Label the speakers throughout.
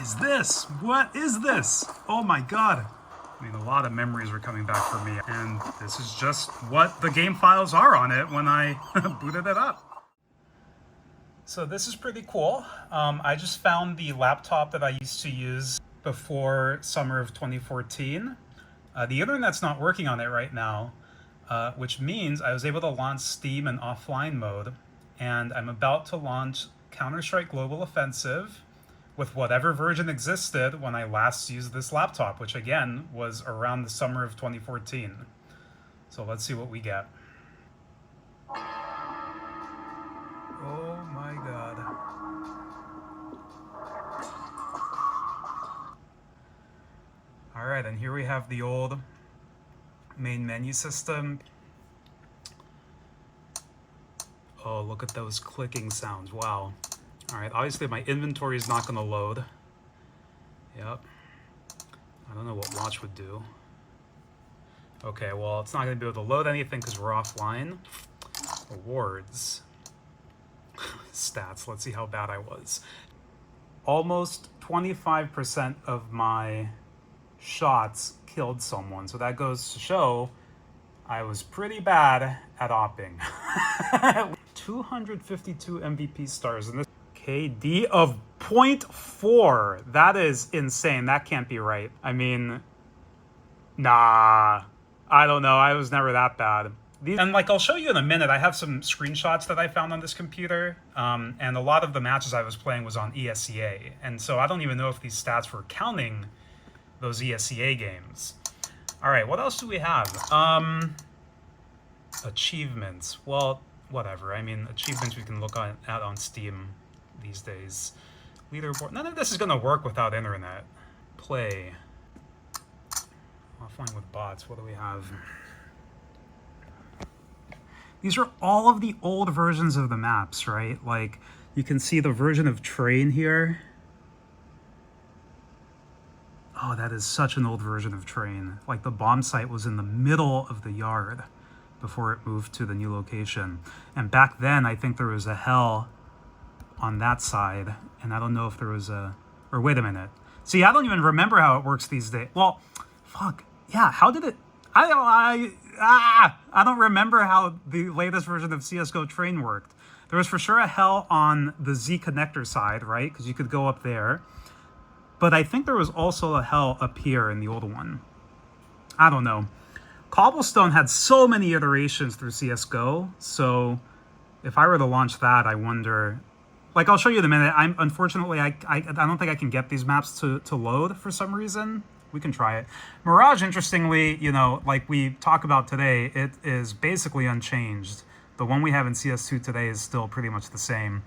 Speaker 1: is this? What is this? Oh my god. I mean, a lot of memories were coming back for me, and this is just what the game files are on it when I booted it up. So this is pretty cool. I just found the laptop that I used to use before summer of 2014. The internet's not working on it right now, which means I was able to launch Steam in offline mode, and I'm about to launch Counter-Strike Global Offensive with whatever version existed when I last used this laptop, which again was around the summer of 2014. So let's see what we get. Oh my god. Alright, and here we have the old main menu system. Oh, look at those clicking sounds. Wow. Alright, obviously my inventory is not going to load. Yep. I don't know what watch would do. Okay, well, it's not going to be able to load anything because we're offline. Awards. Stats. Let's see how bad I was. Almost 25% of my shots killed someone. So that goes to show I was pretty bad at opping. 252 MVP stars in this. KD of 0.4. That is insane. That can't be right. I mean, nah. I don't know. I was never that bad. And like I'll show you in a minute, I have some screenshots that I found on this computer. And a lot of the matches I was playing was on ESEA. And so I don't even know if these stats were counting those ESEA games. All right, what else do we have? Achievements. Well, whatever. I mean, achievements we can look at on Steam these days. Leaderboard. None of this is going to work without internet. Play. Offline with bots. What do we have? These are all of the old versions of the maps, right? Like, you can see the version of Train here. Oh, that is such an old version of Train. Like, the bomb site was in the middle of the yard before it moved to the new location. And back then, I think there was a hell on that side, and I don't know if there was a, or wait a minute. See, I don't even remember how it works these days. Well, fuck, yeah, how did it, I don't remember how the latest version of CSGO Train worked. There was for sure a hell on the Z connector side, right? Because you could go up there. But I think there was also a hell up here in the old one. I don't know. Cobblestone had so many iterations through CSGO, so if I were to launch that, I wonder. Like, I'll show you in a minute. Unfortunately, I don't think I can get these maps to load for some reason. We can try it. Mirage, interestingly, you know, like we talk about today, it is basically unchanged. The one we have in CS2 today is still pretty much the same.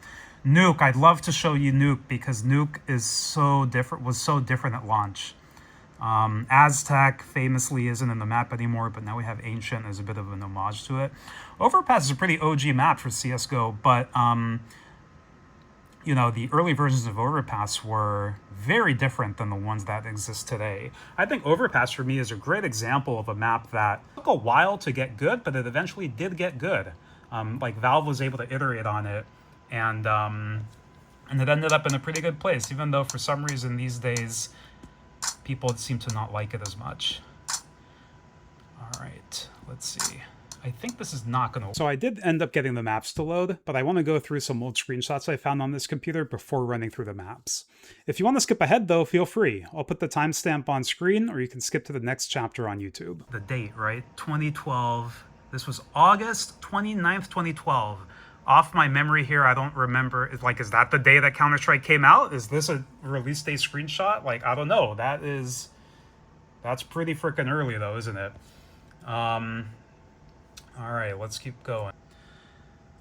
Speaker 1: Nuke, I'd love to show you Nuke because Nuke is so different, was so different at launch. Aztec famously isn't in the map anymore, but now we have Ancient as a bit of an homage to it. Overpass is a pretty OG map for CSGO, but you know, the early versions of Overpass were very different than the ones that exist today. I think Overpass for me is a great example of a map that took a while to get good, but it eventually did get good. Like Valve was able to iterate on it, and it ended up in a pretty good place, even though for some reason these days people seem to not like it as much. All right, let's see. I think this is not going to... So I did end up getting the maps to load, but I want to go through some old screenshots I found on this computer before running through the maps. If you want to skip ahead, though, feel free. I'll put the timestamp on screen, or you can skip to the next chapter on YouTube. The date, right? 2012. This was August 29th, 2012. Off my memory here, I don't remember. Like, is that the day that Counter-Strike came out? Is this a release day screenshot? Like, I don't know. That's pretty freaking early, though, isn't it? All right, let's keep going.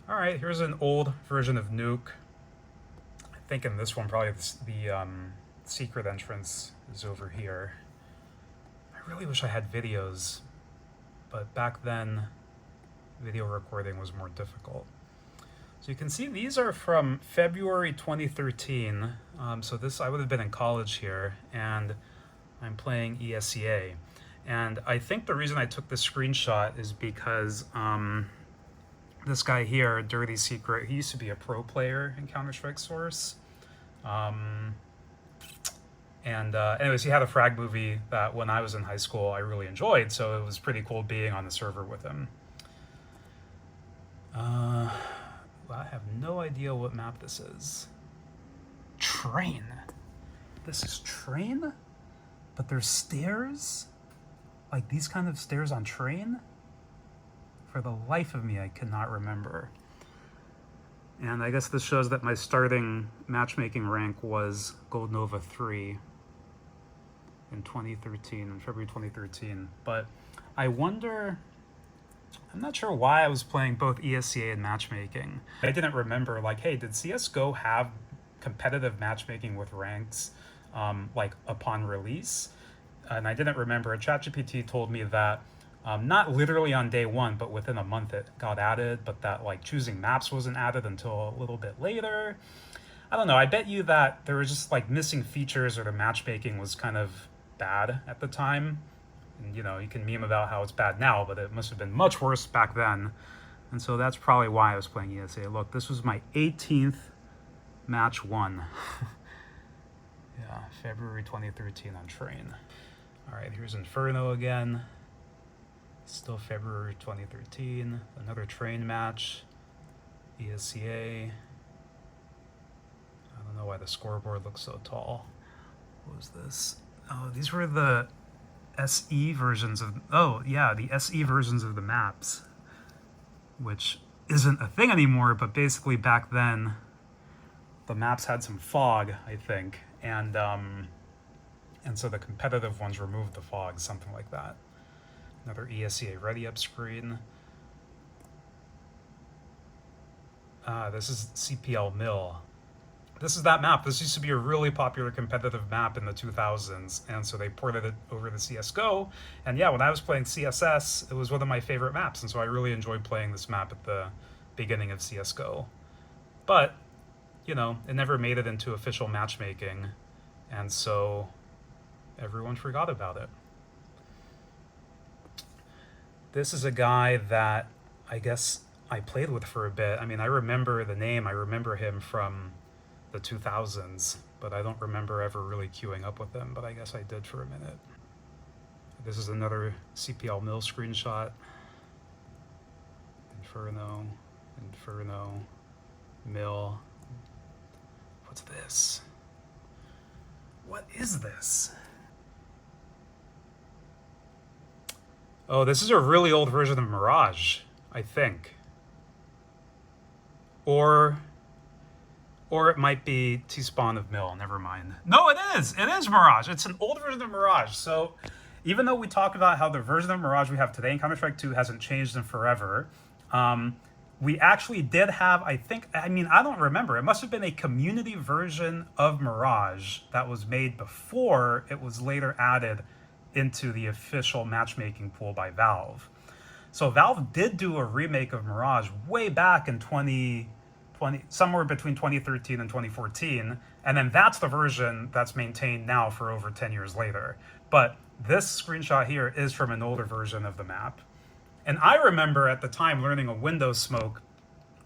Speaker 1: All right, here's an old version of Nuke. I think in this one, probably the secret entrance is over here. I really wish I had videos, but back then, video recording was more difficult. So you can see these are from February 2013. So this, I would have been in college here, and I'm playing ESEA. And I think the reason I took this screenshot is because this guy here, Dirty Secret, he used to be a pro player in Counter-Strike Source. And anyways, he had a frag movie that when I was in high school I really enjoyed, so it was pretty cool being on the server with him. I have no idea what map this is. Train. This is Train? But there's stairs? Like these kind of stairs on Train? For the life of me, I cannot remember. And I guess this shows that my starting matchmaking rank was Gold Nova 3 in 2013, in February 2013. But I wonder, I'm not sure why I was playing both ESCA and matchmaking. I didn't remember, like, hey, did CSGO have competitive matchmaking with ranks like upon release? And I didn't remember. ChatGPT told me that not literally on day one, but within a month it got added, but that like choosing maps wasn't added until a little bit later. I don't know. I bet you that there were just like missing features, or the matchmaking was kind of bad at the time. And you know, you can meme about how it's bad now, but it must have been much worse back then. And so that's probably why I was playing ESA. Look, this was my 18th match won. Yeah, February 2013 on Train. All right, here's Inferno again. Still February 2013. Another Train match. ESCA. I don't know why the scoreboard looks so tall. What was this? Oh, these were the SE versions of... Oh, yeah, the SE versions of the maps. Which isn't a thing anymore, but basically back then, the maps had some fog, I think. And so the competitive ones removed the fog, something like that. Another ESCA ready up screen. This is CPL Mill. This is that map. This used to be a really popular competitive map in the 2000s, and so they ported it over to CSGO. And yeah, when I was playing CSS, it was one of my favorite maps, and so I really enjoyed playing this map at the beginning of CSGO. But, you know, it never made it into official matchmaking, and so everyone forgot about it. This is a guy that I guess I played with for a bit. I mean, I remember the name. I remember him from the 2000s, but I don't remember ever really queuing up with him, but I guess I did for a minute. This is another CPL Mill screenshot. Inferno, Inferno, Mill. What's this? What is this? Oh, this is a really old version of Mirage, I think. Or it might be T-Spawn of Mill, never mind. No, it is Mirage. It's an old version of Mirage. So even though we talk about how the version of Mirage we have today in Counter-Strike 2 hasn't changed in forever, we actually did have, I don't remember. It must have been a community version of Mirage that was made before it was later added into the official matchmaking pool by Valve. So Valve did do a remake of Mirage way back in 2020, somewhere between 2013 and 2014, and then that's the version that's maintained now for over 10 years later. But this screenshot here is from an older version of the map. And I remember at the time learning a Windows smoke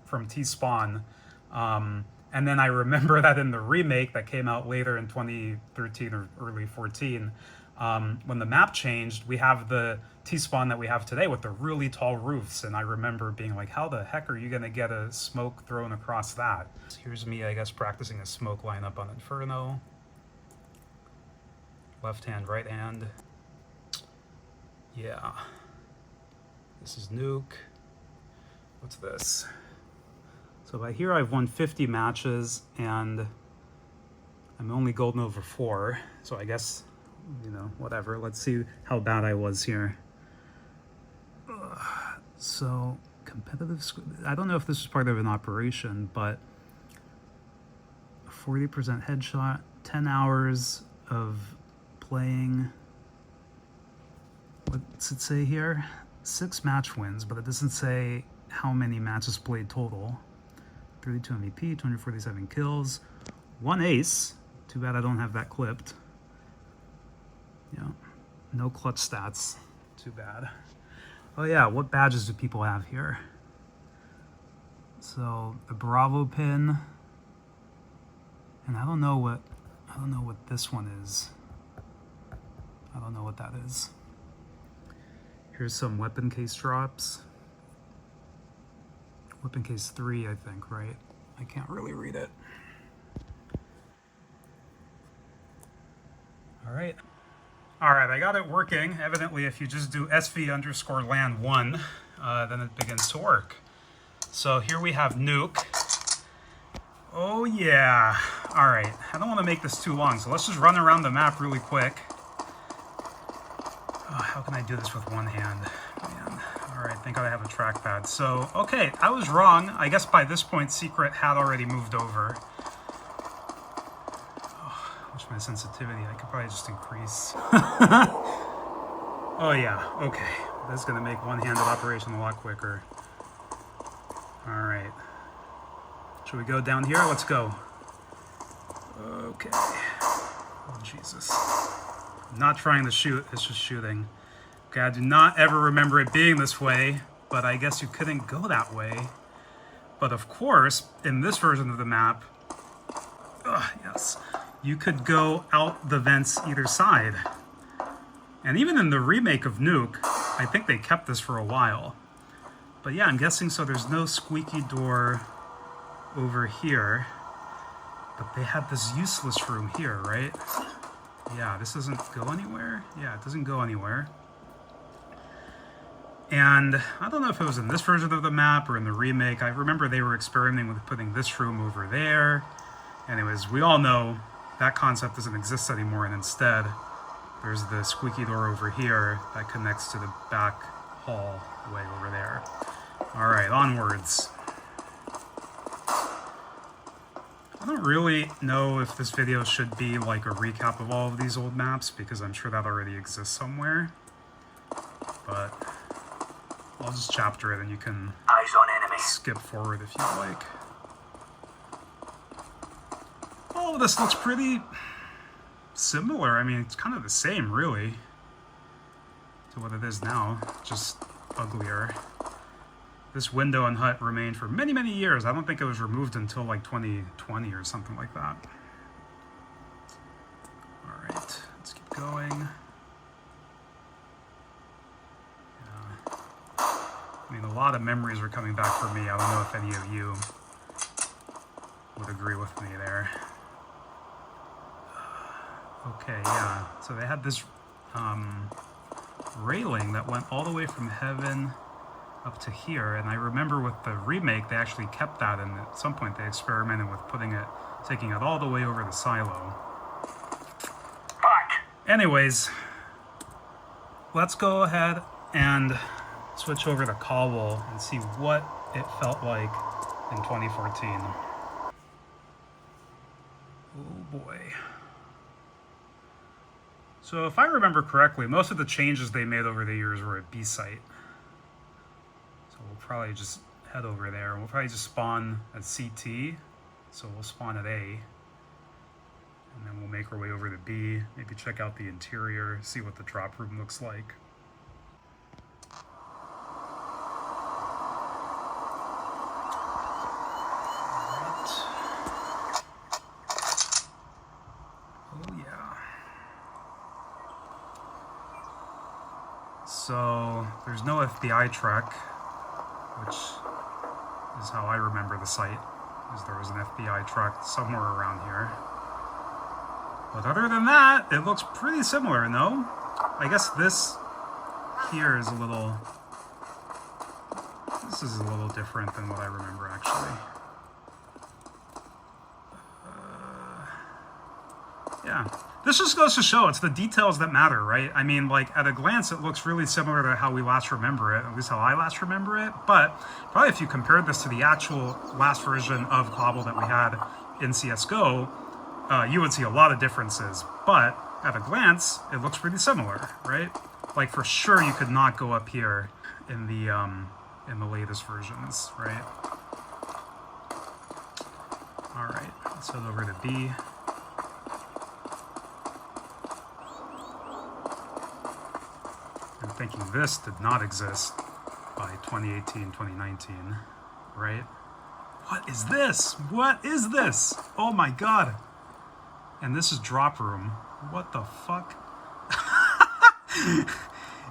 Speaker 1: from T-Spawn, and then I remember that in the remake that came out later in 2013 or early 14, when the map changed, we have the T-Spawn that we have today with the really tall roofs, and I remember being like, how the heck are you going to get a smoke thrown across that? So here's me, I guess, practicing a smoke lineup on Inferno. Left hand, right hand. Yeah. This is Nuke. What's this? So by here I've won 50 matches, and I'm only Gold Nova 4, so I guess, you know, whatever. Let's see how bad I was here. So, competitive... I don't know if this is part of an operation, but 40% headshot, 10 hours of playing... What's it say here? 6 match wins, but it doesn't say how many matches played total. 32 MVP, 247 kills, 1 ace. Too bad I don't have that clipped. Yeah, no clutch stats. Too bad. Oh yeah, what badges do people have here? So the Bravo pin, and I don't know what I don't know what this one is. I don't know what that is. Here's some weapon case drops. Weapon case 3, I think, right? I can't really read it. All right. All right, I got it working. Evidently, if you just do SV_LAN1, then it begins to work. So here we have Nuke. Oh yeah. All right, I don't want to make this too long, so let's just run around the map really quick. Oh, how can I do this with one hand? Man. All right, thank God I have a trackpad. So, okay, I was wrong. I guess by this point, Secret had already moved over. What's my sensitivity? I could probably just increase. Oh yeah, okay. That's gonna make one-handed operation a lot quicker. All right. Should we go down here? Let's go. Okay. Oh, Jesus. I'm not trying to shoot, it's just shooting. Okay, I do not ever remember it being this way, but I guess you couldn't go that way. But of course, in this version of the map, yes, you could go out the vents either side. And even in the remake of Nuke, I think they kept this for a while. But yeah, I'm guessing so there's no squeaky door over here. But they had this useless room here, right? Yeah, this doesn't go anywhere. Yeah, it doesn't go anywhere. And I don't know if it was in this version of the map or in the remake. I remember they were experimenting with putting this room over there. Anyways, we all know that concept doesn't exist anymore, and instead there's the squeaky door over here that connects to the back hallway over there. All right, onwards. I don't really know if this video should be like a recap of all of these old maps, because I'm sure that already exists somewhere. But I'll just chapter it and you can
Speaker 2: eyes on enemy.
Speaker 1: Skip forward if you like. Oh, this looks pretty similar. I mean, it's kind of the same, really, to what it is now, just uglier. This window and hut remained for many, many years. I don't think it was removed until like 2020 or something like that. All right, let's keep going. Yeah. I mean, a lot of memories are coming back for me. I don't know if any of you would agree with me there. Okay, yeah. So they had this railing that went all the way from heaven up to here, and I remember with the remake they actually kept that, and at some point they experimented with taking it all the way over the silo.
Speaker 2: Back.
Speaker 1: Anyways, let's go ahead and switch over to Cobble and see what it felt like in 2014. Oh boy. So if I remember correctly, most of the changes they made over the years were at B site. So we'll probably just head over there. We'll probably just spawn at CT. So we'll spawn at A. And then we'll make our way over to B, maybe check out the interior, see what the drop room looks like. So there's no FBI truck, which is how I remember the site, is there was an FBI truck somewhere around here. But other than that, it looks pretty similar, no? I guess this here is a little different than what I remember, actually. Yeah. This just goes to show it's the details that matter, right? I mean, like, at a glance, it looks really similar to how we last remember it, at least how I last remember it. But probably if you compared this to the actual last version of Cobble that we had in CSGO, you would see a lot of differences. But at a glance, it looks pretty similar, right? Like, for sure, you could not go up here in the latest versions, right? All right, let's head over to B. I'm thinking this did not exist by 2018, 2019, right? What is this? What is this? Oh my God. And this is drop room. What the fuck?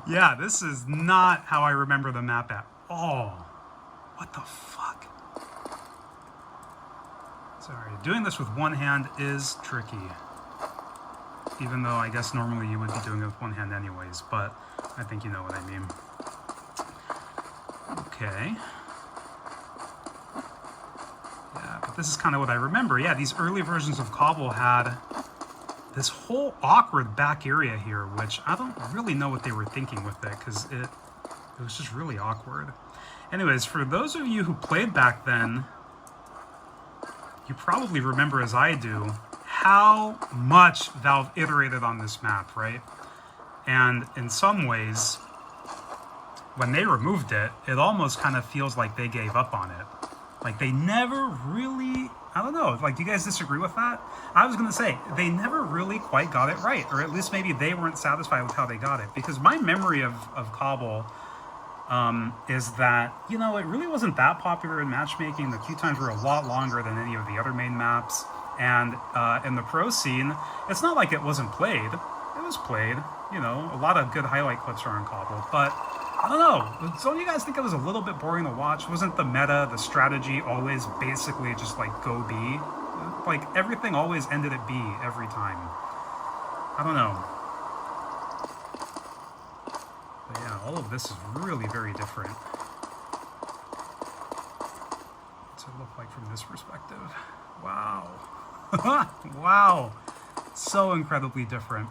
Speaker 1: Yeah, this is not how I remember the map at all. What the fuck? Sorry, doing this with one hand is tricky. Even though I guess normally you would be doing it with one hand anyways, but I think you know what I mean. Okay. Yeah, but this is kind of what I remember. Yeah, these early versions of Cobble had this whole awkward back area here, which I don't really know what they were thinking with it, because it was just really awkward. Anyways, for those of you who played back then, you probably remember, as I do, how much Valve iterated on this map, right? And in some ways, when they removed it, it almost kind of feels like they gave up on it. Like they never really, I don't know, like do you guys disagree with that? I was going to say, they never really quite got it right, or at least maybe they weren't satisfied with how they got it. Because my memory of Cobble is that, you know, it really wasn't that popular in matchmaking. The queue times were a lot longer than any of the other main maps. And in the pro scene, it's not like it wasn't played. It was played, you know, a lot of good highlight clips are on Cobble. But I don't know, don't you guys think it was a little bit boring to watch? Wasn't the meta, the strategy always basically just like go B? Like everything always ended at B every time. I don't know. But yeah, all of this is really very different. What's it look like from this perspective? Wow. Wow. So incredibly different.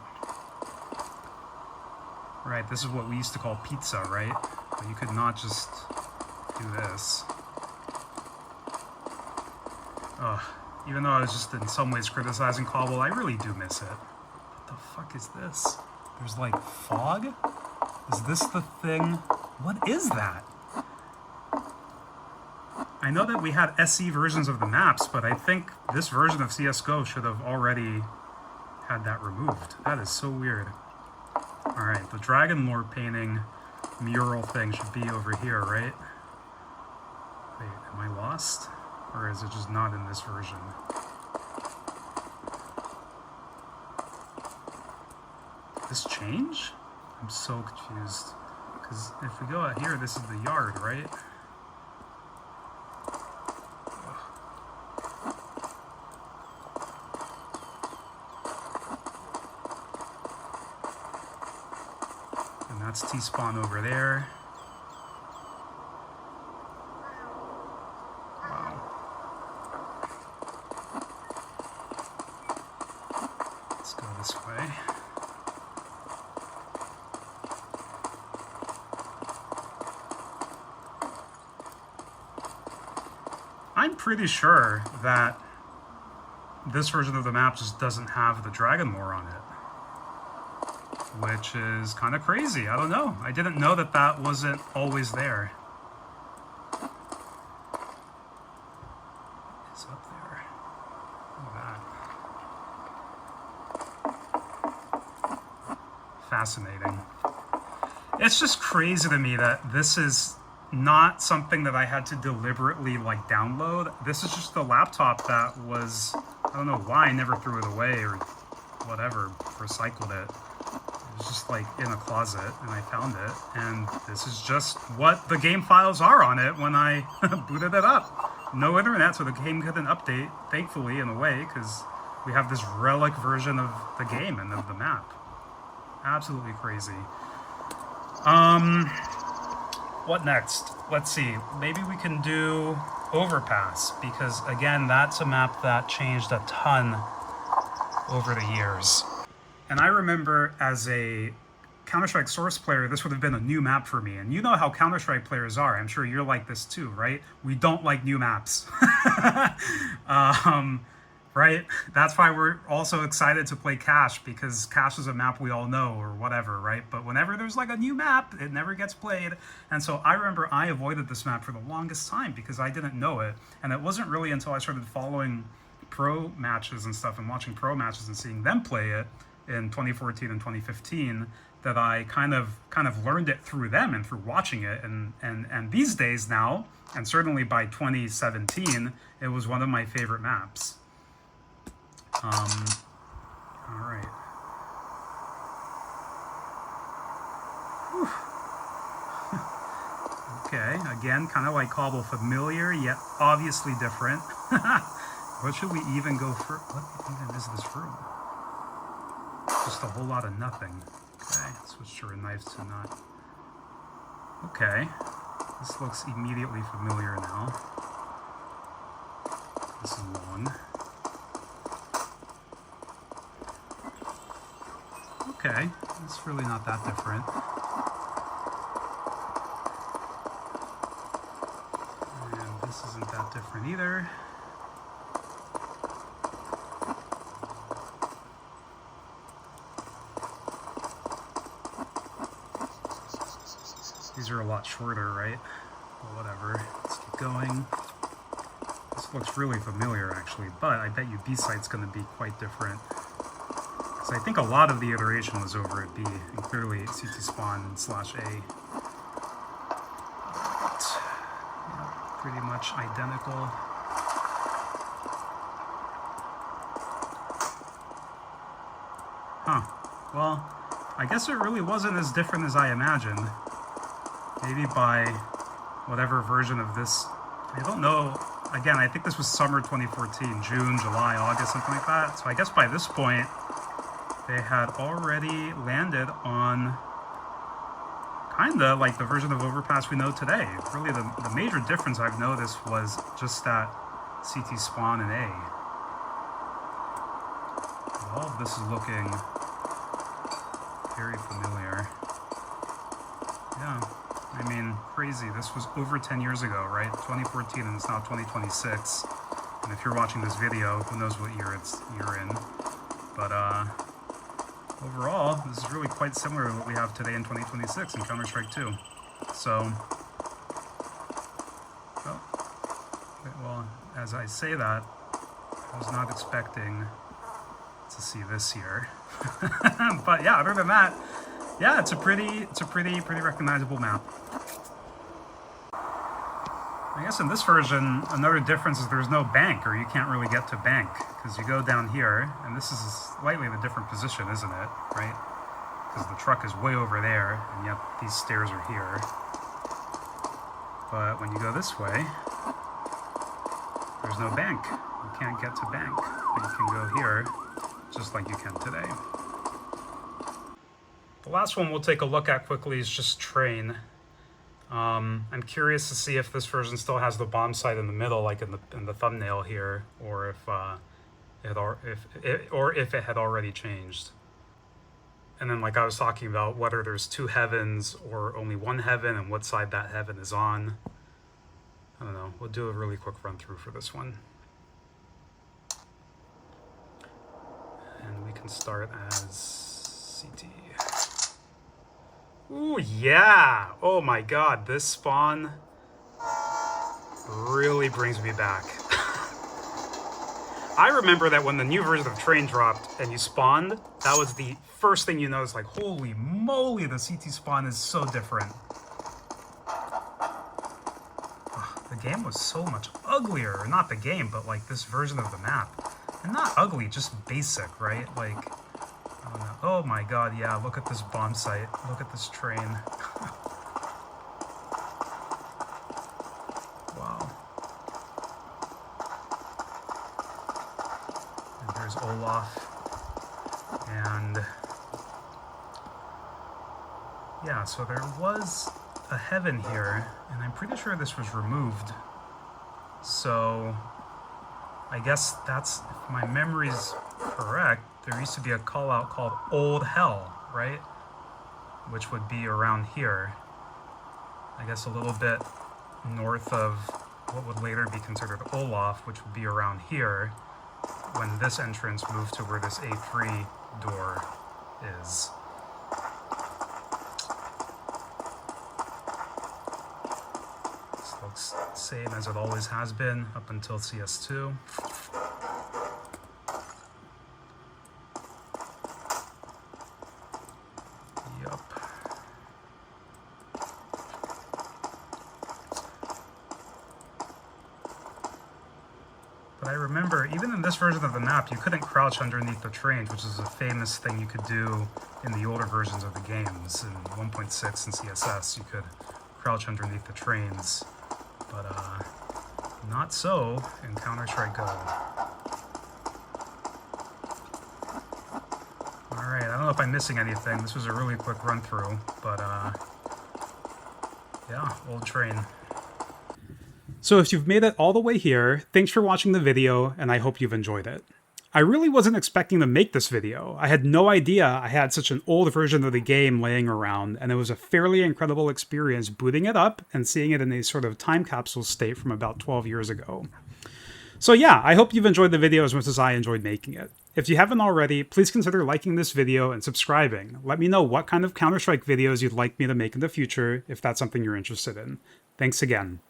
Speaker 1: Right, this is what we used to call pizza, right? But you could not just do this. Ugh. Even though I was just in some ways criticizing Cobble, I really do miss it. What the fuck is this? There's like fog? Is this the thing? What is that? I know that we had SE versions of the maps, but I think this version of CSGO should have already had that removed. That is so weird. Alright, the Dragon Lore painting mural thing should be over here, right? Wait, am I lost? Or is it just not in this version? Did this change? I'm so confused. Because if we go out here, this is the yard, right? That's T-spawn over there. Wow. Let's go this way. I'm pretty sure that this version of the map just doesn't have the Dragon Lore on it. Which is kind of crazy. I don't know. I didn't know that that wasn't always there. It's up there. Look at that. Fascinating. It's just crazy to me that this is not something that I had to deliberately like download. This is just a laptop that was, I don't know why I never threw it away or whatever, recycled it. It was just like in a closet and I found it, and this is just what the game files are on it when I booted it up. No internet, so the game couldn't update, thankfully, in a way, because we have this relic version of the game and of the map. Absolutely crazy. What next? Let's see, maybe we can do Overpass, because again, that's a map that changed a ton over the years. And I remember as a Counter-Strike Source player, this would have been a new map for me. And you know how Counter-Strike players are. I'm sure you're like this too, right? We don't like new maps. Right? That's why we're also excited to play Cache, because Cache is a map we all know or whatever, right? But whenever there's like a new map, it never gets played. And so I remember I avoided this map for the longest time because I didn't know it. And it wasn't really until I started following pro matches and stuff and watching pro matches and seeing them play it in 2014 and 2015 that I kind of learned it through them and through watching it, and these days now, and certainly by 2017, it was one of my favorite maps. Alright. Okay, again, kind of like Cobble, familiar, yet obviously different. What should we even go for? What even is this room? Just a whole lot of nothing. Okay, switch to a knife to not. Okay, this looks immediately familiar now. This is long. Okay, it's really not that different. And this isn't that different either. These are a lot shorter, right? Well, whatever. Let's keep going. This looks really familiar, actually, but I bet you B site's going to be quite different. Because I think a lot of the iteration was over at B, and clearly CT spawn and /A. Yeah, pretty much identical. Huh. Well, I guess it really wasn't as different as I imagined. Maybe by whatever version of this, I don't know. Again, I think this was summer 2014, June, July, August, something like that. So I guess by this point, they had already landed on kind of like the version of Overpass we know today. Really, the major difference I've noticed was just that CT spawn and A. All of this is looking very familiar. Yeah. I mean, crazy. This was over 10 years ago, right? 2014, and it's now 2026. And if you're watching this video, who knows what year you're in. But overall, this is really quite similar to what we have today in 2026 in Counter-Strike 2. So, well, as I say that, I was not expecting to see this here. But yeah, other than that, yeah, it's a pretty recognizable map. I guess in this version, another difference is there's no bank, or you can't really get to bank, because you go down here, and this is slightly the different position, isn't it? Right? Because the truck is way over there, and yet these stairs are here. But when you go this way, there's no bank. You can't get to bank, but you can go here, just like you can today. The last one we'll take a look at quickly is just train. I'm curious to see if this version still has the bomb site in the middle, like in the thumbnail here, or if it had already changed. And then, like I was talking about, whether there's two heavens or only one heaven, and what side that heaven is on. I don't know. We'll do a really quick run through for this one. And we can start as CT. Ooh, yeah! Oh my god, this spawn really brings me back. I remember that when the new version of Train dropped and you spawned, that was the first thing you noticed, like, holy moly, the CT spawn is so different. The game was so much uglier. Not the game, but like this version of the map. And not ugly, just basic, right? Like, I don't know. Oh my god, yeah, look at this bomb site. Look at this train. Wow. And there's Olaf. And yeah, so there was a heaven here, and I'm pretty sure this was removed. So I guess that's, if my memory's correct, there used to be a call out called Old Hell, right? Which would be around here. I guess a little bit north of what would later be considered Olaf, which would be around here, when this entrance moved to where this A3 door is. This looks the same as it always has been up until CS2. But I remember, even in this version of the map, you couldn't crouch underneath the trains, which is a famous thing you could do in the older versions of the games. In 1.6 and CSS, you could crouch underneath the trains. But, not so in Counter-Strike Go. Alright, I don't know if I'm missing anything. This was a really quick run-through, but, yeah, old train. So if you've made it all the way here, thanks for watching the video, and I hope you've enjoyed it. I really wasn't expecting to make this video. I had no idea I had such an old version of the game laying around, and it was a fairly incredible experience booting it up and seeing it in a sort of time capsule state from about 12 years ago. So yeah, I hope you've enjoyed the video as much as I enjoyed making it. If you haven't already, please consider liking this video and subscribing. Let me know what kind of Counter-Strike videos you'd like me to make in the future if that's something you're interested in. Thanks again.